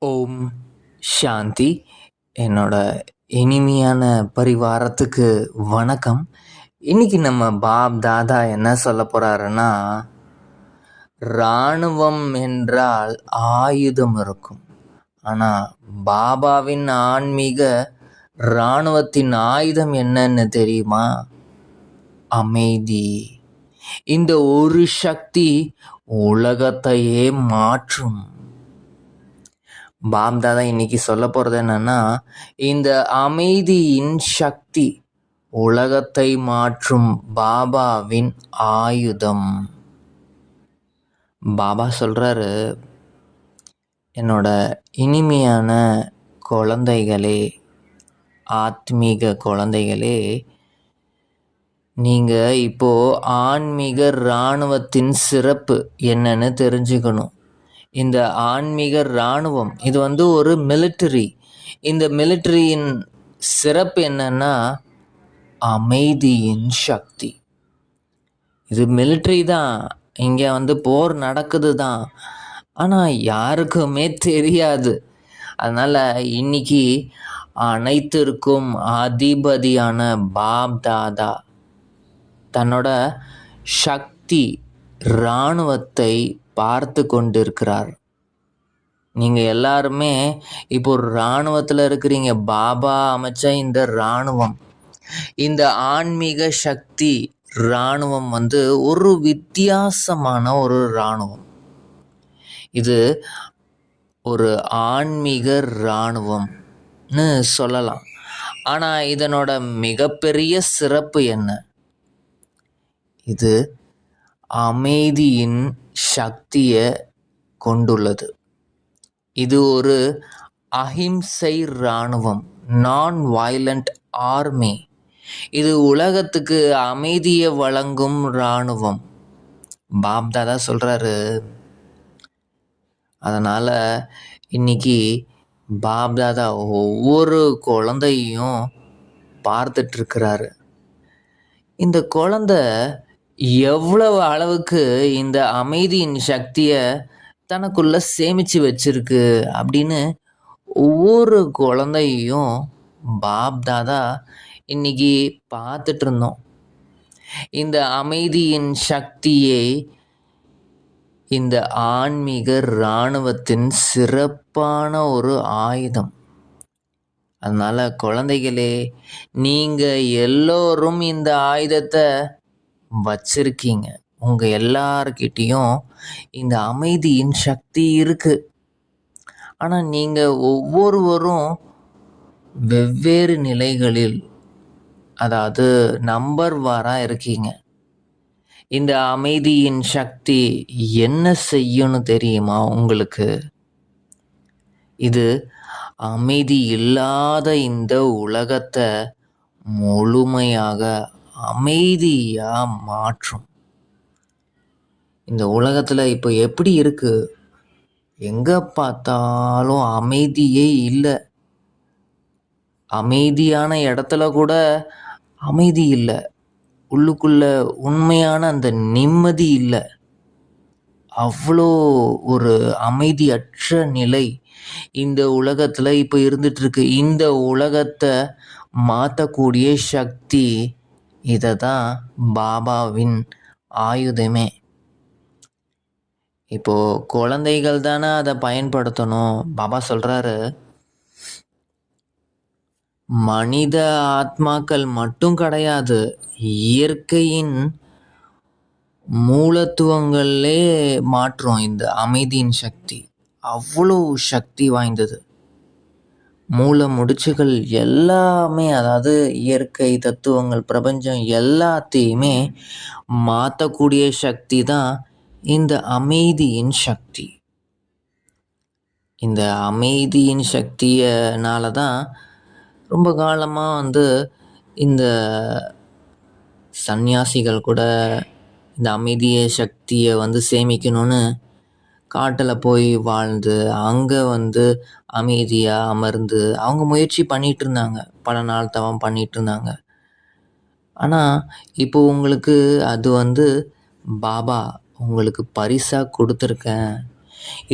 ஓம் சாந்தி. என்னோட இனிமையான பரிவாரத்துக்கு வணக்கம். இன்னைக்கு நம்ம பாப் தாதா என்ன சொல்ல போறாருன்னா, இராணுவம் என்றால் ஆயுதம் இருக்கும். ஆனால் பாபாவின் ஆன்மீக இராணுவத்தின் ஆயுதம் என்னன்னு தெரியுமா? அமைதி. இந்த ஒரு சக்தி உலகத்தையே மாற்றும். பாப் தாதா இன்னைக்கு சொல்ல போகிறது என்னன்னா, இந்த அமைதியின் சக்தி உலகத்தை மாற்றும் பாபாவின் ஆயுதம். பாபா சொல்கிறாரு, என்னோட இனிமையான குழந்தைகளே, ஆத்மீக குழந்தைகளே, நீங்கள் இப்போது ஆன்மீக இராணுவத்தின் சிறப்பு என்னன்னு தெரிஞ்சுக்கணும். இந்த ஆன்மீக இராணுவம் இது ஒரு மிலிட்டரி. இந்த மிலிட்டரியின் சிறப்பு என்னன்னா, அமைதியின் சக்தி. இது மிலிட்டரி தான், இங்கே போர் நடக்குது தான், ஆனால் யாருக்குமே தெரியாது. அதனால் இன்னைக்கு அனைத்திற்கும் அதிபதியான பாப் தாதா தன்னோட சக்தி இராணுவத்தை பார்த்து கொண்டிருக்கிறார். நீங்கள் எல்லாருமே இப்போ ஒரு இராணுவத்தில் இருக்கிறீங்க. பாபா அமைச்ச இந்த இராணுவம், இந்த ஆன்மீக சக்தி இராணுவம் ஒரு வித்தியாசமான ஒரு இராணுவம். இது ஒரு ஆன்மீக இராணுவம்னு சொல்லலாம். ஆனால் இதனோட மிகப்பெரிய சிறப்பு என்ன? இது அமைதியின் சக்தியை கொண்டுள்ளது. இது ஒரு அஹிம்சை இராணுவம், நான் வயலண்ட் ஆர்மி. இது உலகத்துக்கு அமைதியை வழங்கும் இராணுவம். பாப் தாதா சொல்கிறாரு. அதனால் இன்னைக்கு பாப் தாதா ஒவ்வொரு குழந்தையும் பார்த்துட்ருக்கிறாரு. இந்த குழந்தை எவ்வளவு அளவுக்கு இந்த அமைதியின் சக்தியை தனக்குள்ளே சேமித்து வச்சிருக்கு அப்படின்னு ஒவ்வொரு குழந்தையும் பாப் தாதா இன்னைக்கு பார்த்துட்டு இருந்தோம். இந்த அமைதியின் சக்தியை இந்த ஆன்மீக இராணுவத்தின் சிறப்பான ஒரு ஆயுதம். அதனால் குழந்தைகளே, நீங்கள் எல்லோரும் இந்த ஆயுதத்தை வச்சிருக்கீங்க. உங்கள் எல்லார்கிட்டேயும் இந்த அமைதியின் சக்தி இருக்குது. ஆனால் நீங்கள் ஒவ்வொருவரும் வெவ்வேறு நிலைகளில், அதாவது நம்பர்வாராக இருக்கீங்க. இந்த அமைதியின் சக்தி என்ன செய்யணும் தெரியுமா உங்களுக்கு? இது அமைதி இல்லாத இந்த உலகத்தை முழுமையாக அமைதியாக மாற்றும். இந்த உலகத்தில் இப்போ எப்படி இருக்குது? எங்கே பார்த்தாலும் அமைதியே இல்லை. அமைதியான இடத்துல கூட அமைதி இல்லை. உள்ளுக்குள்ள உண்மையான அந்த நிம்மதி இல்லை. அவ்வளோ ஒரு அமைதியற்ற நிலை இந்த உலகத்தில் இப்போ இருந்துகிட்ருக்கு. இந்த உலகத்தை மாற்றக்கூடிய சக்தி இதை தான் பாபாவின் ஆயுதமே. இப்போது குழந்தைகள் தானே அதை பயன்படுத்தணும். பாபா சொல்கிறாரு, மனித ஆத்மாக்கள் மட்டும் கிடையாது, இயற்கையின் மூலத்துவங்களே மாற்றும் இந்த அமைதியின் சக்தி. அவ்வளோ சக்தி வாய்ந்தது. மூல முடிச்சுகள் எல்லாமே, அதாவது இயற்கை தத்துவங்கள், பிரபஞ்சம் எல்லாத்தையுமே மாற்றக்கூடிய சக்தி தான் இந்த அமைதியின் சக்தி. இந்த அமைதியின் சக்தியினால தான் ரொம்ப காலமாக இந்த சந்நியாசிகள் கூட இந்த அமைதிய சக்தியை சேமிக்கணும்னு காட்டில் போய் வாழ்ந்து அங்கே அமைதியாக அமர்ந்து அவங்க முயற்சி பண்ணிகிட்டு இருந்தாங்க. பல நாள் தவம் பண்ணிகிட்டு இருந்தாங்க. ஆனால் இப்போ உங்களுக்கு அது பாபா உங்களுக்கு பரிசாக கொடுத்துருக்கேன்.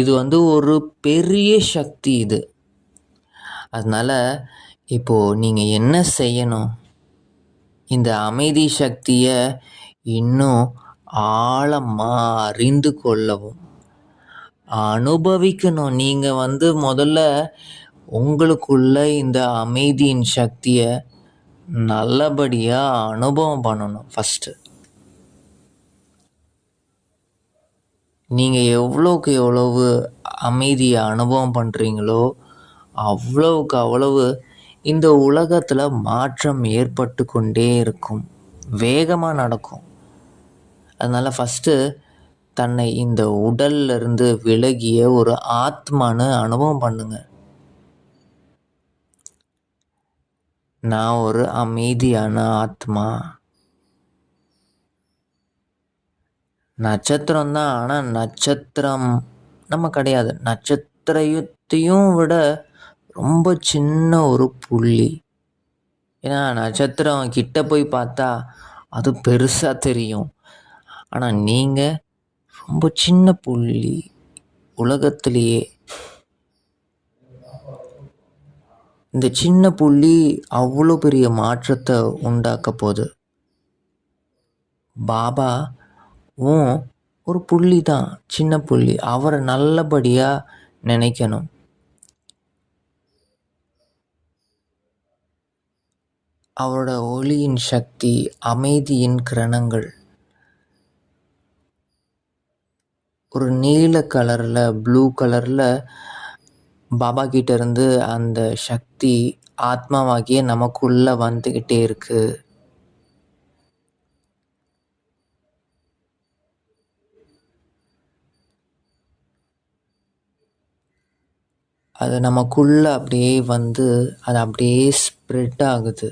இது வந்து ஒரு பெரிய சக்தி இது. அதனால் இப்போது நீங்கள் என்ன செய்யணும், இந்த அமைதி சக்தியை இன்னும் ஆழமாக அறிந்து கொள்ளவும் அனுபவிக்கணும். நீங்கள் வந்து முதல்ல உங்களுக்குள்ள இந்த அமைதியின் சக்தியை நல்லபடியாக அனுபவம் பண்ணணும். ஃபஸ்ட்டு நீங்கள் எவ்வளோக்கு எவ்வளவு அமைதியை அனுபவம் பண்ணுறீங்களோ அவ்வளவுக்கு அவ்வளவு இந்த உலகத்தில் மாற்றம் ஏற்பட்டு கொண்டே இருக்கும், வேகமாக நடக்கும். அதனால் ஃபஸ்ட்டு தன்னை இந்த உடல்ல இருந்து விலகிய ஒரு ஆத்மான்னு அனுபவம் பண்ணுங்க. நான் ஒரு அமைதியான ஆத்மா. நட்சத்திரம் தான், ஆனால் நட்சத்திரம் நம்ம கிடையாது. நட்சத்திரத்தையும் விட ரொம்ப சின்ன ஒரு புள்ளி. ஏன்னா நட்சத்திரம் கிட்ட போய் பார்த்தா அது பெருசாக தெரியும். ஆனால் நீங்கள் ரொம்ப சின்ன புள்ளி உலகத்திலேயே. இந்த சின்ன புள்ளி அவ்வளோ பெரிய மாற்றத்தை உண்டாக்க போகுது. பாபாவும் ஒரு புள்ளி தான், சின்ன புள்ளி. அவரை நல்லபடியாக நினைக்கணும். அவரோட ஒளியின் சக்தி, அமைதியின் கிரணங்கள் ஒரு நீல கலரில், ப்ளூ கலரில் பாபா கிட்ட இருந்து அந்த சக்தி ஆத்மாவாகிய நமக்குள்ளே வந்துக்கிட்டே இருக்கு. அது நமக்குள்ளே அப்படியே வந்து அது அப்படியே ஸ்ப்ரெட் ஆகுது.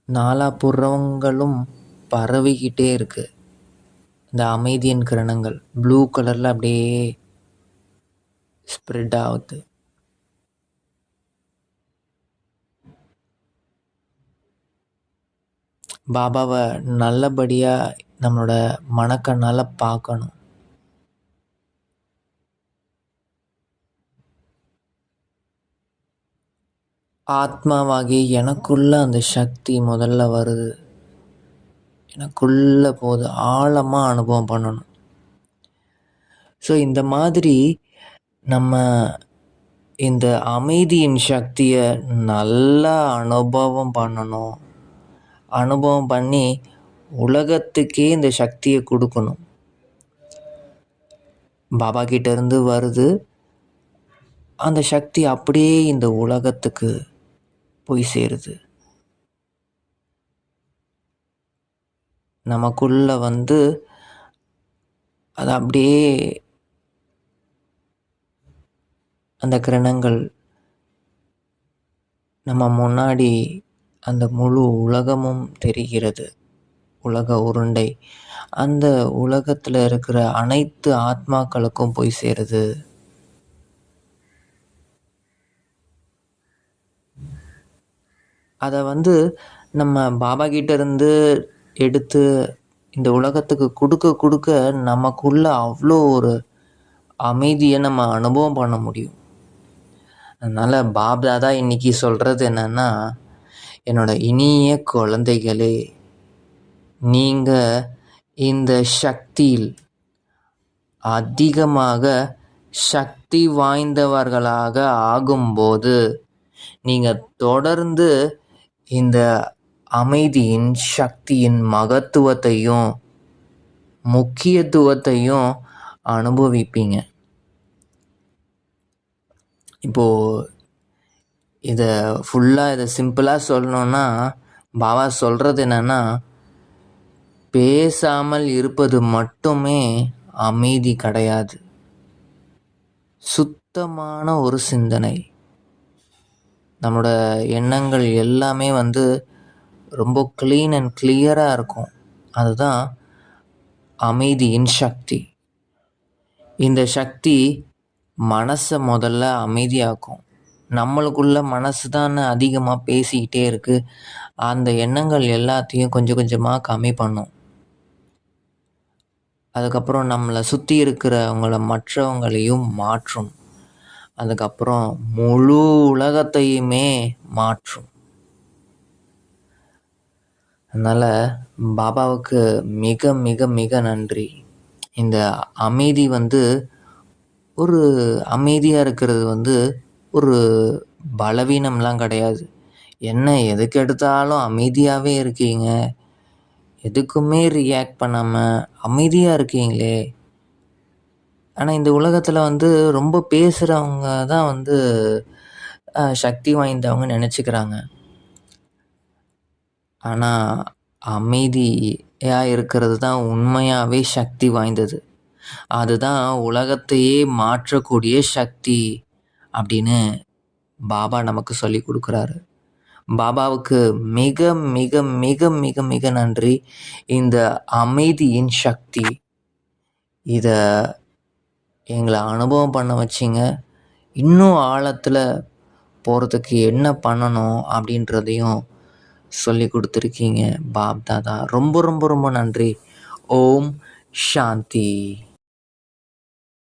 நாலாபுறங்களும் பரவிக்கிட்டே இருக்கு. இந்த அமைதியின் கிரணங்கள் ப்ளூ கலரில் அப்படியே ஸ்ப்ரெட் ஆகுது. பாபாவை நல்லபடியாக நம்மளோட மனக்கண்ணால் பார்க்கணும். ஆத்மாவாகி எனக்குள்ள அந்த சக்தி முதல்ல வருது, எனக்குள்ள போது ஆழமாக அனுபவம் பண்ணணும். ஸோ இந்த மாதிரி நம்ம இந்த அமைதியின் சக்தியை நல்லா அனுபவம் பண்ணணும். அனுபவம் பண்ணி உலகத்துக்கே இந்த சக்தியை கொடுக்கணும். பாபா கிட்ட இருந்து வருது, அந்த சக்தி அப்படியே இந்த உலகத்துக்கு போய் சேருது. நமக்குள்ள வந்து அது அப்படியே அந்த கிரணங்கள் நம்ம முன்னாடி அந்த முழு உலகமும் தெரிகிறது. உலக உருண்டை அந்த உலகத்தில் இருக்கிற அனைத்து ஆத்மாக்களுக்கும் போய் சேருது. அதை வந்து நம்ம பாபா கிட்ட இருந்து எடுத்து இந்த உலகத்துக்கு கொடுக்க கொடுக்க நமக்குள்ள அவ்வளோ ஒரு அமைதியை நம்ம அனுபவம் பண்ண முடியும். அதனால் பாப்தாதா இன்னைக்கு சொல்கிறது என்னன்னா, என்னோட இனிய குழந்தைகளே, நீங்கள் இந்த சக்தியில் அதிகமாக சக்தி வாய்ந்தவர்களாக ஆகும்போது நீங்கள் தொடர்ந்து இந்த அமைதியின் சக்தியின் மகத்துவத்தையும் முக்கியத்துவத்தையும் அனுபவிப்பீங்க. இப்போது இதை சிம்பிளாக சொல்லணுன்னா, பாபா சொல்கிறது என்னென்னா, பேசாமல் இருப்பது மட்டுமே அமைதி கிடையாது. சுத்தமான ஒரு சிந்தனை, நம்மளோட எண்ணங்கள் எல்லாமே வந்து ரொம்ப க்ளீன் அண்ட் கிளியராக இருக்கும். அதுதான் அமைதியின் சக்தி. இந்த சக்தி மனசை முதல்ல அமைதியாக்கும். நம்மளுக்குள்ள மனசு தான் அதிகமாக பேசிக்கிட்டே இருக்குது. அந்த எண்ணங்கள் எல்லாத்தையும் கொஞ்சம் கொஞ்சமாக கம்மி பண்ணும். அதுக்கப்புறம் நம்மளை சுற்றி இருக்கிறவங்கள மற்றவங்களையும் மாற்றும். அதுக்கப்புறம் முழு உலகத்தையுமே மாற்றும். அதனால் பாபாவுக்கு மிக மிக மிக நன்றி. இந்த அமைதி ஒரு அமைதியாக இருக்கிறது ஒரு பலவீனம்லாம் கிடையாது. என்ன எதுக்கு எடுத்தாலும் அமைதியாகவே இருக்கீங்க, எதுக்குமே ரியாக்ட் பண்ணாமல் அமைதியாக இருக்கீங்களே. ஆனால் இந்த உலகத்தில் ரொம்ப பேசுகிறவங்க தான் சக்தி வாய்ந்தவங்க நினச்சிக்கிறாங்க. ஆனால் அமைதியாக இருக்கிறது தான் உண்மையாகவே சக்தி வாய்ந்தது. அதுதான் உலகத்தையே மாற்றக்கூடிய சக்தி அப்படின்னு பாபா நமக்கு சொல்லி கொடுக்குறாரு. பாபாவுக்கு மிக மிக மிக மிக மிக நன்றி. இந்த அமைதியின் சக்தி இதை எங்களை அனுபவம் பண்ண வச்சிங்க. இன்னும் ஆழத்தில் போகிறதுக்கு என்ன பண்ணணும் அப்படின்றதையும் சொல்லி கொடுத்துருக்கீங்க பாப் தாதா. ரொம்ப ரொம்ப ரொம்ப நன்றி. ஓம் சாந்தி.